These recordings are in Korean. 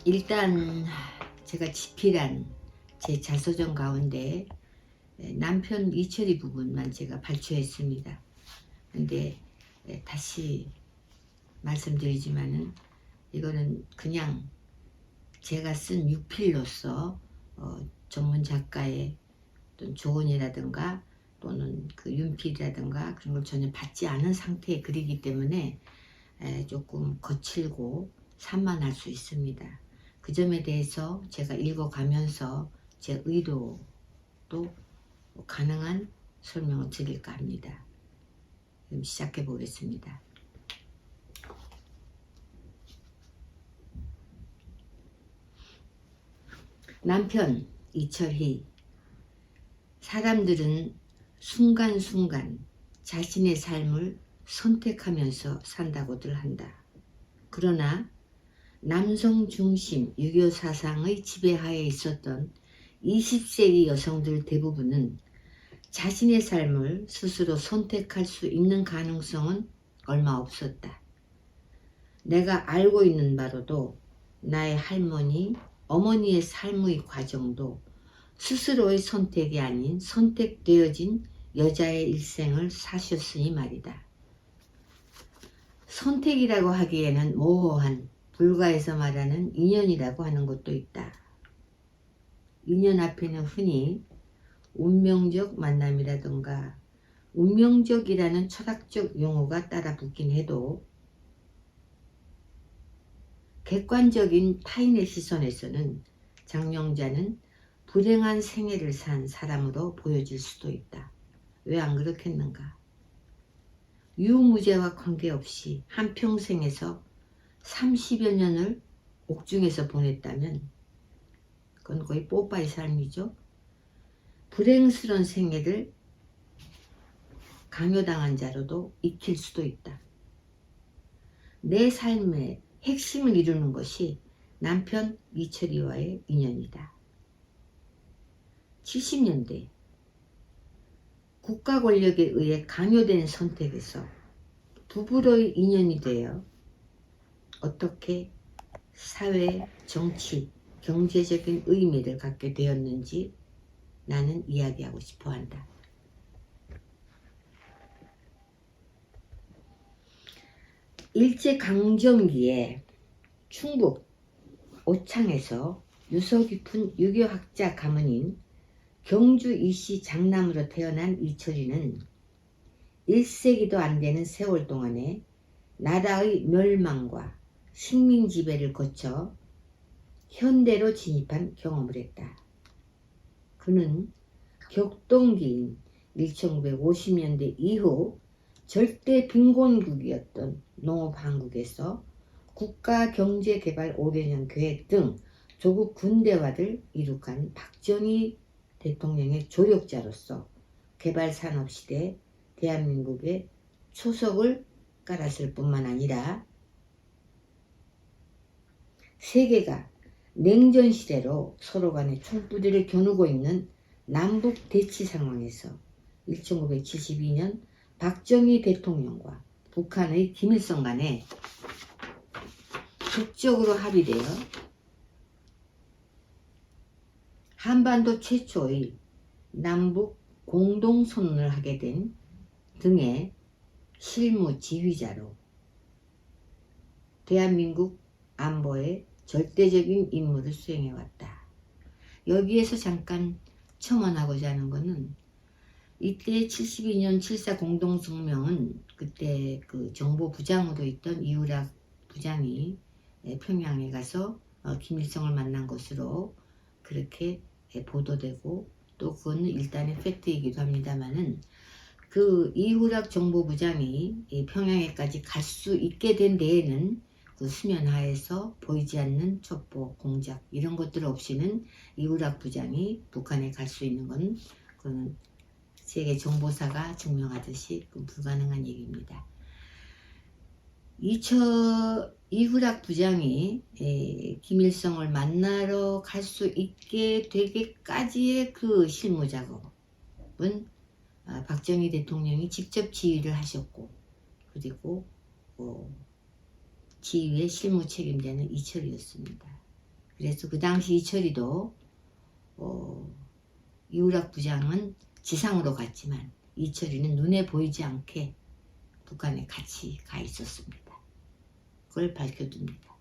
일단 제가 집필한 제 자서전 가운데 남편 이철이 부분만 제가 발췌했습니다. 근데 다시 말씀드리지만은 이거는 그냥 제가 쓴 유필로서 전문 작가의 어떤 조언이라든가 또는 그 윤필이라든가 그런 걸 전혀 받지 않은 상태의 글이기 때문에 조금 거칠고 산만할 수 있습니다. 그 점에 대해서 제가 읽어가면서 제 의도도 가능한 설명을 드릴까 합니다. 그럼 시작해 보겠습니다. 남편 이철희. 사람들은 순간순간 자신의 삶을 선택하면서 산다고들 한다. 그러나 남성 중심 유교 사상의 지배하에 있었던 20세기 여성들 대부분은 자신의 삶을 스스로 선택할 수 있는 가능성은 얼마 없었다. 내가 알고 있는 바로도 나의 할머니, 어머니의 삶의 과정도 스스로의 선택이 아닌 선택되어진 여자의 일생을 사셨으니 말이다. 선택이라고 하기에는 모호한 불가에서 말하는 인연이라고 하는 것도 있다. 인연 앞에는 흔히 운명적 만남이라든가 운명적이라는 철학적 용어가 따라 붙긴 해도 객관적인 타인의 시선에서는 장명자는 불행한 생애를 산 사람으로 보여질 수도 있다. 왜 안 그렇겠는가? 유무죄와 관계없이 한평생에서 30여 년을 옥중에서 보냈다면 그건 거의 뽀빠이 삶이죠. 불행스러운 생애를 강요당한 자로도 익힐 수도 있다. 내 삶의 핵심을 이루는 것이 남편 이철이와의 인연이다. 70년대 국가 권력에 의해 강요된 선택에서 부부로의 인연이 되어 어떻게 사회, 정치, 경제적인 의미를 갖게 되었는지 나는 이야기하고 싶어 한다. 일제강점기에 충북 오창에서 유서 깊은 유교학자 가문인 경주 이씨 장남으로 태어난 이철이는 1세기도 안 되는 세월 동안에 나라의 멸망과 식민 지배를 거쳐 현대로 진입한 경험을 했다. 그는 격동기인 1950년대 이후 절대 빈곤국이었던 농업한국에서 국가경제개발 5개년 계획 등 조국 군대화를 이룩한 박정희 대통령의 조력자로서 개발산업시대에 대한민국의 초석을 깔았을 뿐만 아니라 세계가 냉전시대로 서로 간에 총부대를 겨누고 있는 남북 대치 상황에서 1972년 박정희 대통령과 북한의 김일성 간에 극적으로 합의되어 한반도 최초의 남북 공동선언을 하게 된 등의 실무 지휘자로 대한민국 안보의 절대적인 임무를 수행해왔다. 여기에서 잠깐 첨언하고자 하는 것은 이때 72년 7.4 공동성명은 그때 그 정보부장으로 있던 이우락 부장이 평양에 가서 김일성을 만난 것으로 그렇게 보도되고 또 그건 일단의 팩트이기도 합니다만은 그 이우락 정보부장이 평양에까지 갈 수 있게 된 데에는 그 수면 하에서 보이지 않는 첩보, 공작 이런 것들 없이는 이우락 부장이 북한에 갈 수 있는 건 그건 세계 정보사가 증명하듯이 불가능한 얘기입니다. 이우락 부장이 김일성을 만나러 갈 수 있게 되기까지의 그 실무 작업은 박정희 대통령이 직접 지휘를 하셨고 그리고 지휘의 실무 책임자는 이철이었습니다. 그래서 그 당시 이철이도 이우락 부장은 지상으로 갔지만 이철이는 눈에 보이지 않게 북한에 같이 가 있었습니다. 그걸 밝혀둡니다.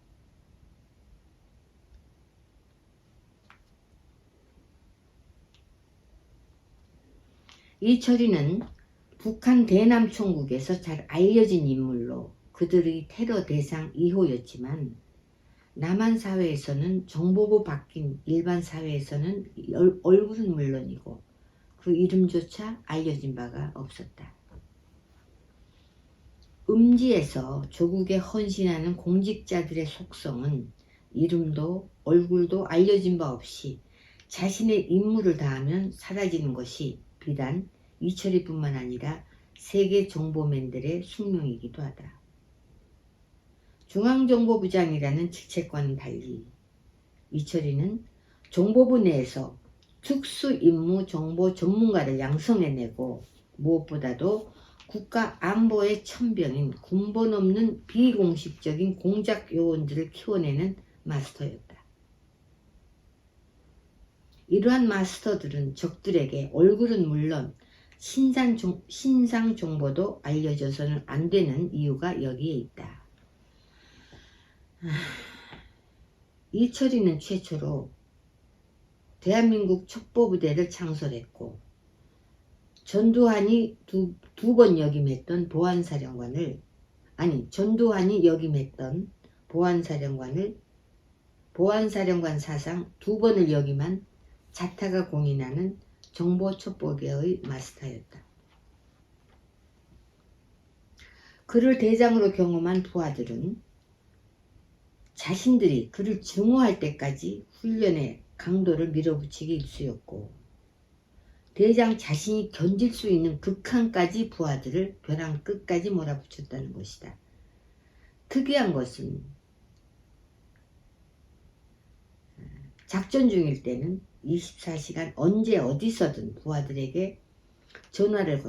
이철이는 북한 대남총국에서 잘 알려진 인물로 그들의 테러 대상 2호였지만 남한 사회에서는 정보부 바뀐 일반 사회에서는 얼굴은 물론이고 그 이름조차 알려진 바가 없었다. 음지에서 조국에 헌신하는 공직자들의 속성은 이름도 얼굴도 알려진 바 없이 자신의 임무를 다하면 사라지는 것이 비단 이철이뿐만 아니라 세계 정보맨들의 숙명이기도 하다. 중앙정보부장이라는 직책과는 달리 이철이는 정보부 내에서 특수임무 정보 전문가를 양성해내고 무엇보다도 국가 안보의 천병인 군번 없는 비공식적인 공작 요원들을 키워내는 마스터였다. 이러한 마스터들은 적들에게 얼굴은 물론 신상 정보도 알려져서는 안 되는 이유가 여기에 있다. 이철이는 최초로 대한민국 첩보부대를 창설했고 전두환이 두 번 역임했던 전두환이 역임했던 보안사령관 사상 2번을 역임한 자타가 공인하는 정보첩보계의 마스터였다. 그를 대장으로 경험한 부하들은 자신들이 그를 증오할 때까지 훈련의 강도를 밀어붙이기 일쑤였고 대장 자신이 견딜 수 있는 극한까지 부하들을 벼랑 끝까지 몰아붙였다는 것이다. 특이한 것은 작전 중일 때는 24시간 언제 어디서든 부하들에게 전화를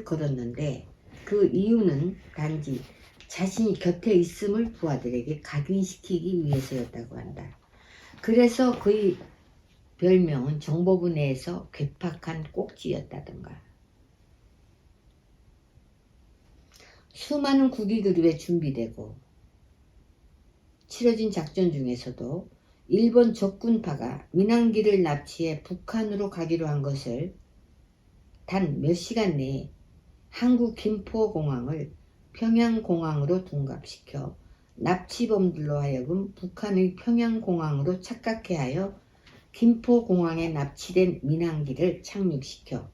걸었는데 그 이유는 단지 자신이 곁에 있음을 부하들에게 각인시키기 위해서였다고 한다. 그래서 그의 별명은 정보부 내에서 괴팍한 꼭지였다던가. 수많은 국위교류에 준비되고 치러진 작전 중에서도 일본 적군파가 민항기를 납치해 북한으로 가기로 한 것을 단 몇 시간 내에 한국 김포공항을 평양공항으로 둔갑시켜 납치범들로 하여금 북한의 평양공항으로 착각해 하여 김포공항에 납치된 민항기를 착륙시켜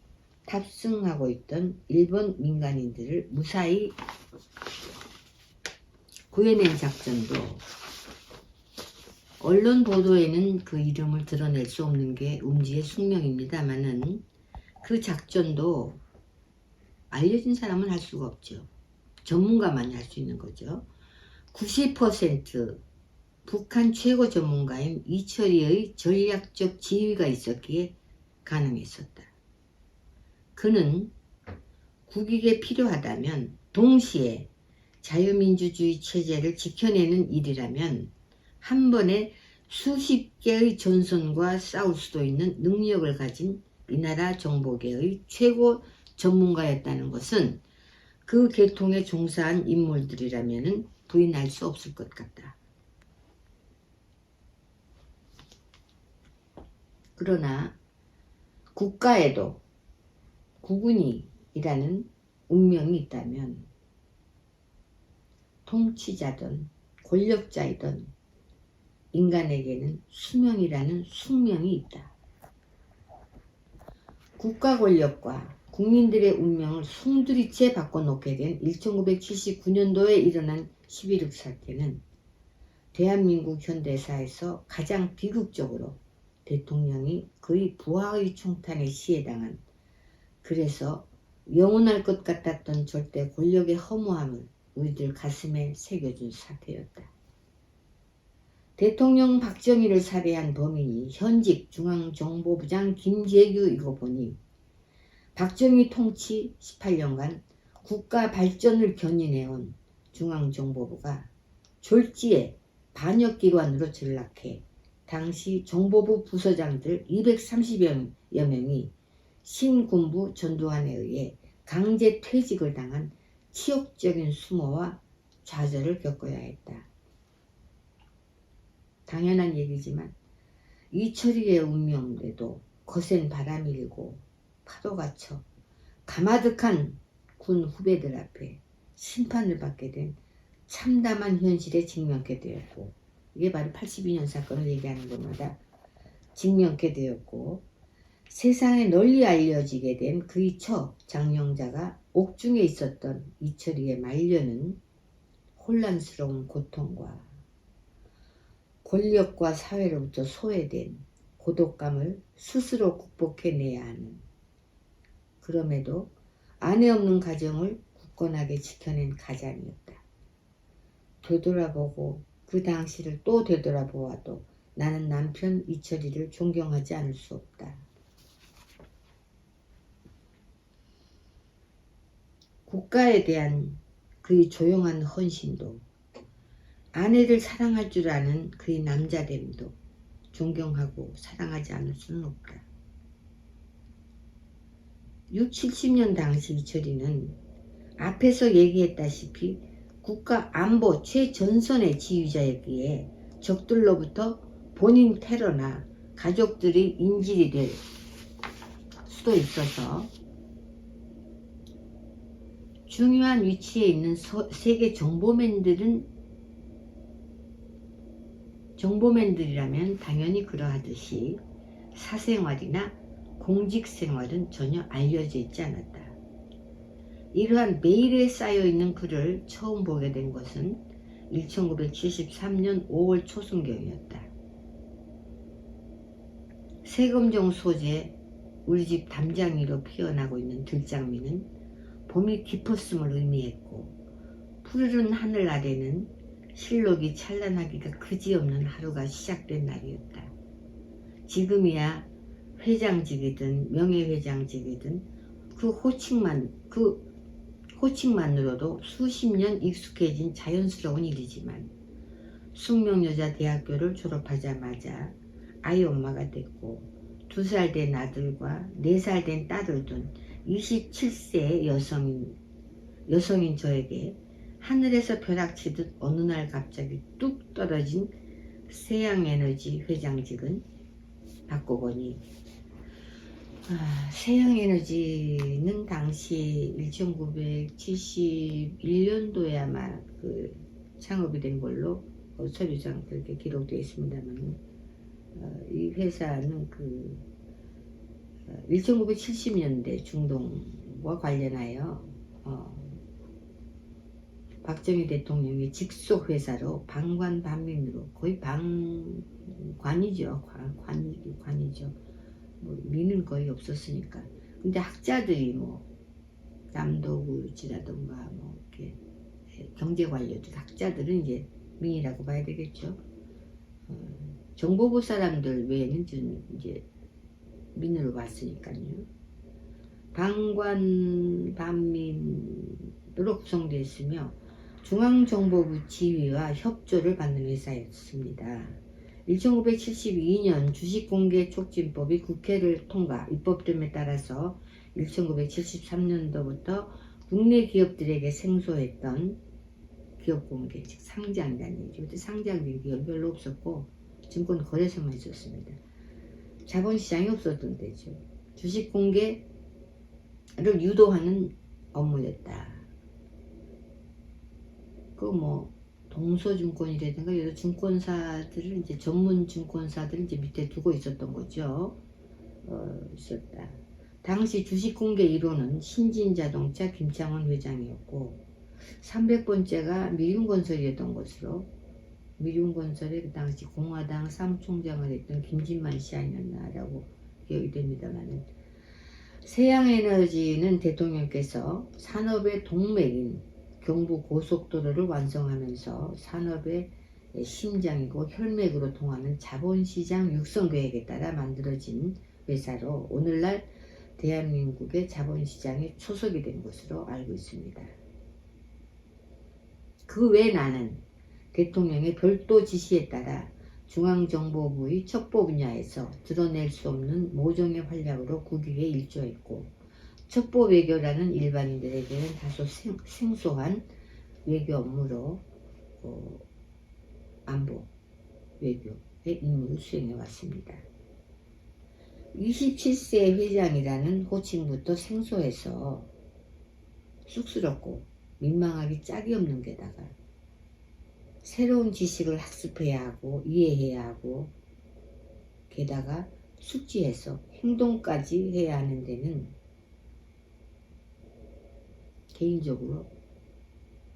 탑승하고 있던 일본 민간인들을 무사히 구해낸 작전도 언론 보도에는 그 이름을 드러낼 수 없는 게 음지의 숙명입니다만은 그 작전도 알려진 사람은 할 수가 없죠. 전문가만이 할 수 있는 거죠. 90% 북한 최고 전문가인 이철이의 전략적 지휘가 있었기에 가능했었다. 그는 국익에 필요하다면 동시에 자유민주주의 체제를 지켜내는 일이라면 한 번에 수십 개의 전선과 싸울 수도 있는 능력을 가진 이 나라 정보계의 최고 전문가였다는 것은 그 계통에 종사한 인물들이라면 부인할 수 없을 것 같다. 그러나 국가에도 국군이라는 운명이 있다면 통치자든 권력자이든 인간에게는 수명이라는 숙명이 있다. 국가 권력과 국민들의 운명을 송두리째 바꿔놓게 된 1979년도에 일어난 11.6 사태는 대한민국 현대사에서 가장 비극적으로 대통령이 그의 부하의 총탄에 시해당한, 그래서 영원할 것 같았던 절대 권력의 허무함을 우리들 가슴에 새겨준 사태였다. 대통령 박정희를 살해한 범인이 현직 중앙정보부장 김재규이고 보니 박정희 통치 18년간 국가 발전을 견인해온 중앙정보부가 졸지에 반역기관으로 전락해 당시 정보부 부서장들 230여 명이 신군부 전두환에 의해 강제 퇴직을 당한 치욕적인 수모와 좌절을 겪어야 했다. 당연한 얘기지만 이철이의 운명대도 거센 바람이 일고 파도가 쳐 가마득한 군 후배들 앞에 심판을 받게 된 참담한 현실에 직면케 되었고, 이게 바로 82년 사건을 얘기하는 것마다 직면케 되었고, 세상에 널리 알려지게 된 그의 처 장영자가 옥중에 있었던 이철이의 말년은 혼란스러운 고통과 권력과 사회로부터 소외된 고독감을 스스로 극복해내야 하는, 그럼에도 아내 없는 가정을 굳건하게 지켜낸 가장이었다. 되돌아보고 그 당시를 또 되돌아보아도 나는 남편 이철이를 존경하지 않을 수 없다. 국가에 대한 그의 조용한 헌신도, 아내를 사랑할 줄 아는 그의 남자됨도 존경하고 사랑하지 않을 수는 없다. 6, 70년 당시 이철이는 앞에서 얘기했다시피 국가 안보 최전선의 지휘자였기에 적들로부터 본인 테러나 가족들이 인질이 될 수도 있어서 중요한 위치에 있는 세계 정보맨들이라면 당연히 그러하듯이 사생활이나 공직생활은 전혀 알려져 있지 않았다. 이러한 메일에 쌓여있는 글을 처음 보게 된 것은 1973년 5월 초순경이었다. 세검정 소재 우리 집 담장 위로 피어나고 있는 들장미는 봄이 깊었음을 의미했고, 푸르른 하늘 아래는 실록이 찬란하기가 그지없는 하루가 시작된 날이었다. 지금이야 회장직이든 명예회장직이든 그 호칭만으로도 수십 년 익숙해진 자연스러운 일이지만, 숙명여자대학교를 졸업하자마자 아이 엄마가 됐고 2살 된 아들과 4살 된 딸을 둔 27세의 여성인 저에게 하늘에서 벼락치듯 어느 날 갑자기 뚝 떨어진 세양에너지 회장직은 바꾸거니, 세양에너지는 당시 1971년도에 아마 그 창업이 된 걸로 서류상 그렇게 기록되어 있습니다만, 이 회사는 1970년대 중동과 관련하여 박정희 대통령의 직속 회사로 방관반민으로, 거의 관이죠. 뭐 민은 거의 없었으니까. 근데 학자들이 뭐 남도구지라든가 뭐 이렇게 경제관료들, 학자들은 이제 민이라고 봐야 되겠죠. 정보부 사람들 외에는 이제 민으로 봤으니까요. 방관반민으로 구성되어 있으며 중앙정보부 지휘와 협조를 받는 회사였습니다. 1972년 주식공개촉진법이 국회를 통과 입법됨에 따라서 1973년도부터 국내 기업들에게 생소했던 기업공개, 즉 상장이라는 얘기죠. 그때 상장된 기업이 별로 없었고 증권 거래소만 있었습니다. 자본시장이 없었던 때죠. 주식공개를 유도하는 업무였다. 동서증권이라든가 여러 증권사들을 이제 전문 증권사들을 이제 밑에 두고 있었던 거죠. 있었다. 당시 주식공개 1호는 신진자동차 김창원 회장이었고 300번째가 미륜건설이었던 것으로, 미륜건설의 그 당시 공화당 사무총장을 했던 김진만 씨 아니었나라고 기억이 됩니다만, 세양에너지는 대통령께서 산업의 동맥인 경부고속도로를 완성하면서 산업의 심장이고 혈맥으로 통하는 자본시장 육성 계획에 따라 만들어진 회사로 오늘날 대한민국의 자본시장에 초석이 된 것으로 알고 있습니다. 그 외 나는 대통령의 별도 지시에 따라 중앙정보부의 첩보 분야에서 드러낼 수 없는 모종의 활약으로 국익에 일조했고, 첩보 외교라는 일반인들에게는 다소 생소한 외교 업무로 안보 외교의 임무를 수행해 왔습니다. 27세 회장이라는 호칭부터 생소해서 쑥스럽고 민망하기 짝이 없는 게다가 새로운 지식을 학습해야 하고 이해해야 하고 게다가 숙지해서 행동까지 해야 하는 데는 개인적으로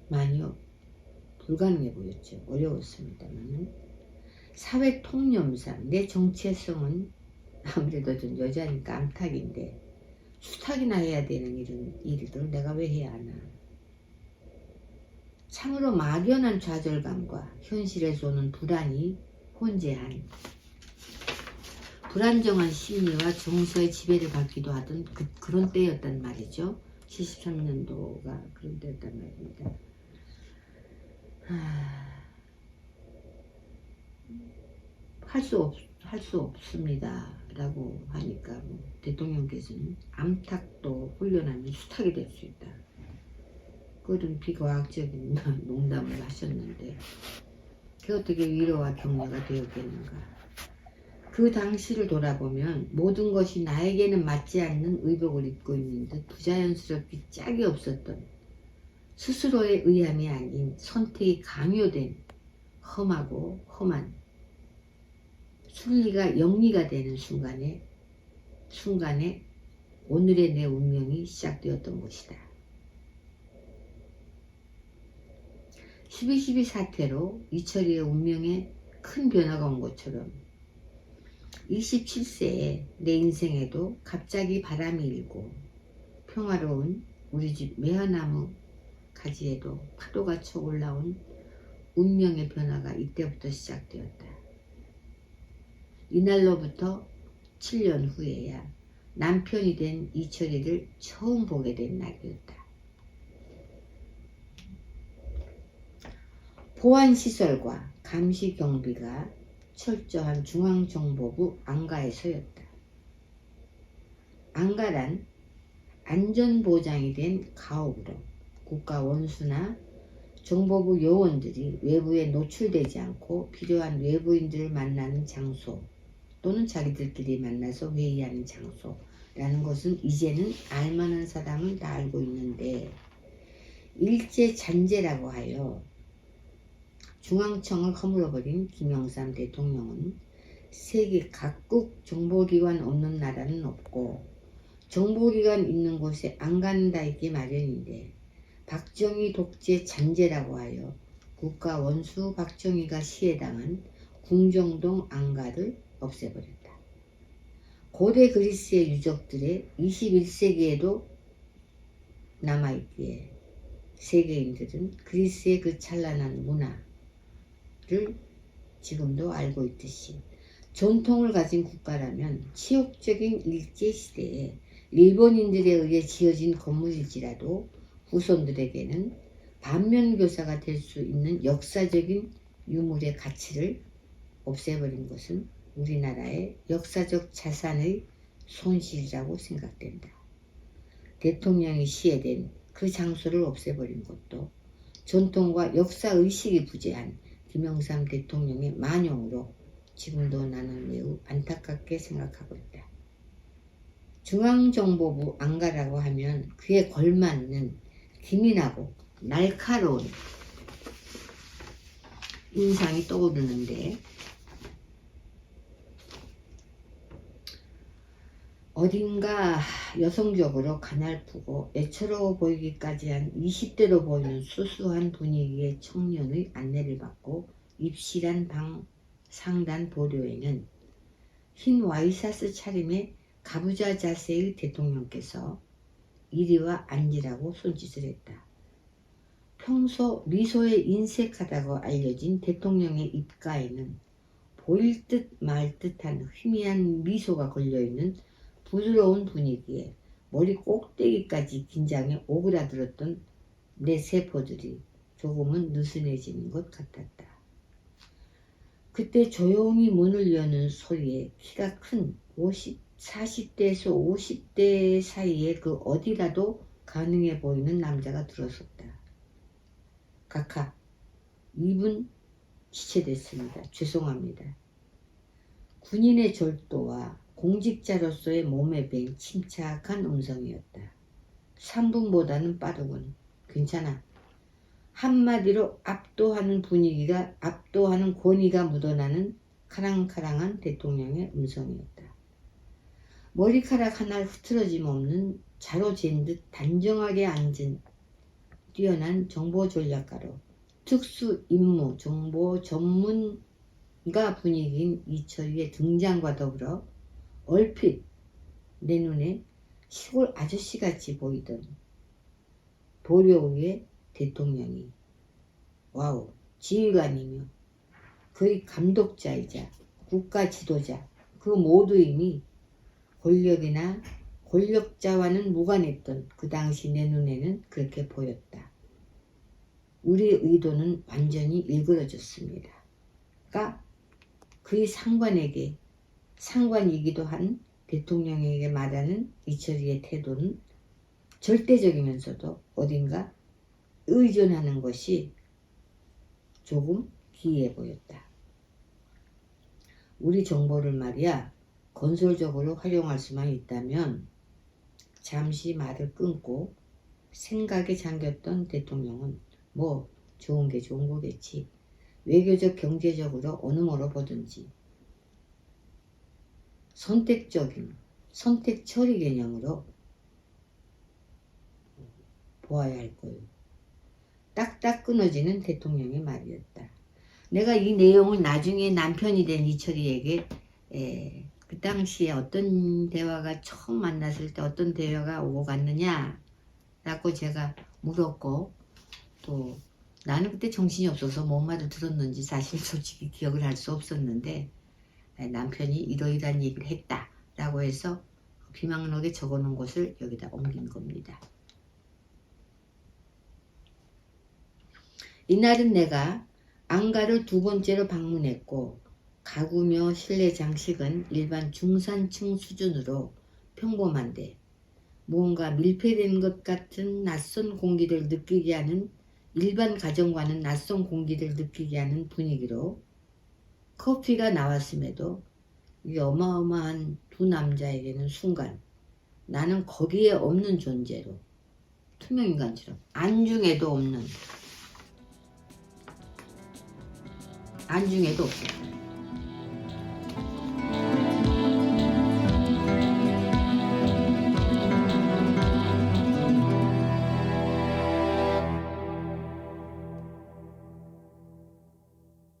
많이 불가능해 보였죠. 어려웠습니다만 사회 통념상 내 정체성은 아무래도 좀 여자니까 암탉인데 수탉이나 해야 되는 일을 내가 왜 해야 하나. 참으로 막연한 좌절감과 현실에서 오는 불안이 혼재한 불안정한 심리와 정서의 지배를 받기도 하던 그런 때였단 말이죠. 73년도가 그런 때였단 말입니다. 할 수 없습니다 라고 하니까 대통령께서는 암탉도 훈련하면 수탉이 될 수 있다. 그런 비과학적인 농담을 하셨는데 그게 어떻게 위로와 격려가 되었겠는가. 그 당시를 돌아보면 모든 것이 나에게는 맞지 않는 의복을 입고 있는 듯 부자연스럽기 짝이 없었던 스스로의 의함이 아닌 선택이 강요된 험하고 험한 순리가 영리가 되는 순간에 오늘의 내 운명이 시작되었던 것이다. 12.12 사태로 이철이의 운명에 큰 변화가 온 것처럼 27세에 내 인생에도 갑자기 바람이 일고 평화로운 우리 집 매화나무 가지에도 파도가 쳐 올라온 운명의 변화가 이때부터 시작되었다. 이날로부터 7년 후에야 남편이 된 이철이를 처음 보게 된 날이었다. 보안시설과 감시경비가 철저한 중앙정보부 안가에서였다. 안가란 안전보장이 된 가옥으로 국가원수나 정보부 요원들이 외부에 노출되지 않고 필요한 외부인들을 만나는 장소 또는 자기들끼리 만나서 회의하는 장소라는 것은 이제는 알만한 사람은 다 알고 있는데 일제잔재라고 하여 중앙청을 허물어버린 김영삼 대통령은 세계 각국 정보기관 없는 나라는 없고 정보기관 있는 곳에 안가는 다 있기 마련인데 박정희 독재 잔재라고 하여 국가 원수 박정희가 시해당한 궁정동 안가를 없애버렸다. 고대 그리스의 유적들의 21세기에도 남아있기에 세계인들은 그리스의 그 찬란한 문화를 지금도 알고 있듯이 전통을 가진 국가라면 치욕적인 일제시대에 일본인들에 의해 지어진 건물일지라도 후손들에게는 반면교사가 될 수 있는 역사적인 유물의 가치를 없애버린 것은 우리나라의 역사적 자산의 손실이라고 생각된다. 대통령이 시해된 그 장소를 없애버린 것도 전통과 역사의식이 부재한 김영삼 대통령의 만용으로 지금도 나는 매우 안타깝게 생각하고 있다. 중앙정보부 안가라고 하면 그에 걸맞는 기민하고 날카로운 인상이 떠오르는데 어딘가 여성적으로 가냘프고 애처로워 보이기까지 한 20대로 보이는 수수한 분위기의 청년의 안내를 받고 입실한 방 상단 보료에는 흰 와이셔츠 차림의 가부좌 자세의 대통령께서 이리와 앉으라고 손짓을 했다. 평소 미소에 인색하다고 알려진 대통령의 입가에는 보일 듯 말 듯한 희미한 미소가 걸려있는 부드러운 분위기에 머리 꼭대기까지 긴장에 오그라들었던 내 세포들이 조금은 느슨해지는 것 같았다. 그때 조용히 문을 여는 소리에 키가 큰 40대에서 50대 사이에 그 어디라도 가능해 보이는 남자가 들어섰다. 각하, 이분 지체됐습니다. 죄송합니다. 군인의 절도와 공직자로서의 몸에 밴 침착한 음성이었다. 3분보다는 빠르군. 괜찮아. 한마디로 압도하는 권위가 묻어나는 카랑카랑한 대통령의 음성이었다. 머리카락 하나 흐트러짐 없는 자로 잰 듯 단정하게 앉은 뛰어난 정보전략가로 특수 임무 정보 전문가 분위기인 이철이의 등장과 더불어 얼핏 내 눈에 시골 아저씨같이 보이던 도료의 대통령이 와우 지휘관이며 그의 감독자이자 국가 지도자 그 모두임이 권력이나 권력자와는 무관했던 그 당시 내 눈에는 그렇게 보였다. 우리의 의도는 완전히 일그러졌습니다. 그의 상관이기도 한 대통령에게 말하는 이철이의 태도는 절대적이면서도 어딘가 의존하는 것이 조금 기이해 보였다. 우리 정보를 말이야 건설적으로 활용할 수만 있다면 잠시 말을 끊고 생각에 잠겼던 대통령은 뭐 좋은 게 좋은 거겠지. 외교적 경제적으로 어느 뭐로 보든지 선택 처리 개념으로 보아야 할 거예요. 딱딱 끊어지는 대통령의 말이었다. 내가 이 내용을 나중에 남편이 된 이철이에게 그 당시에 어떤 대화가 처음 만났을 때 어떤 대화가 오고 갔느냐 라고 제가 물었고 또 나는 그때 정신이 없어서 뭔 말을 들었는지 사실 솔직히 기억을 할 수 없었는데 남편이 이러이러한 얘기를 했다 라고 해서 비망록에 적어놓은 것을 여기다 옮긴 겁니다. 이날은 내가 안가를 2번째로 방문했고 가구며 실내 장식은 일반 중산층 수준으로 평범한데 무언가 밀폐된 것 같은 낯선 공기를 느끼게 하는 일반 가정과는 낯선 공기를 느끼게 하는 분위기로 커피가 나왔음에도 이 어마어마한 두 남자에게는 순간 나는 거기에 없는 존재로 투명인간처럼 안중에도 없었다.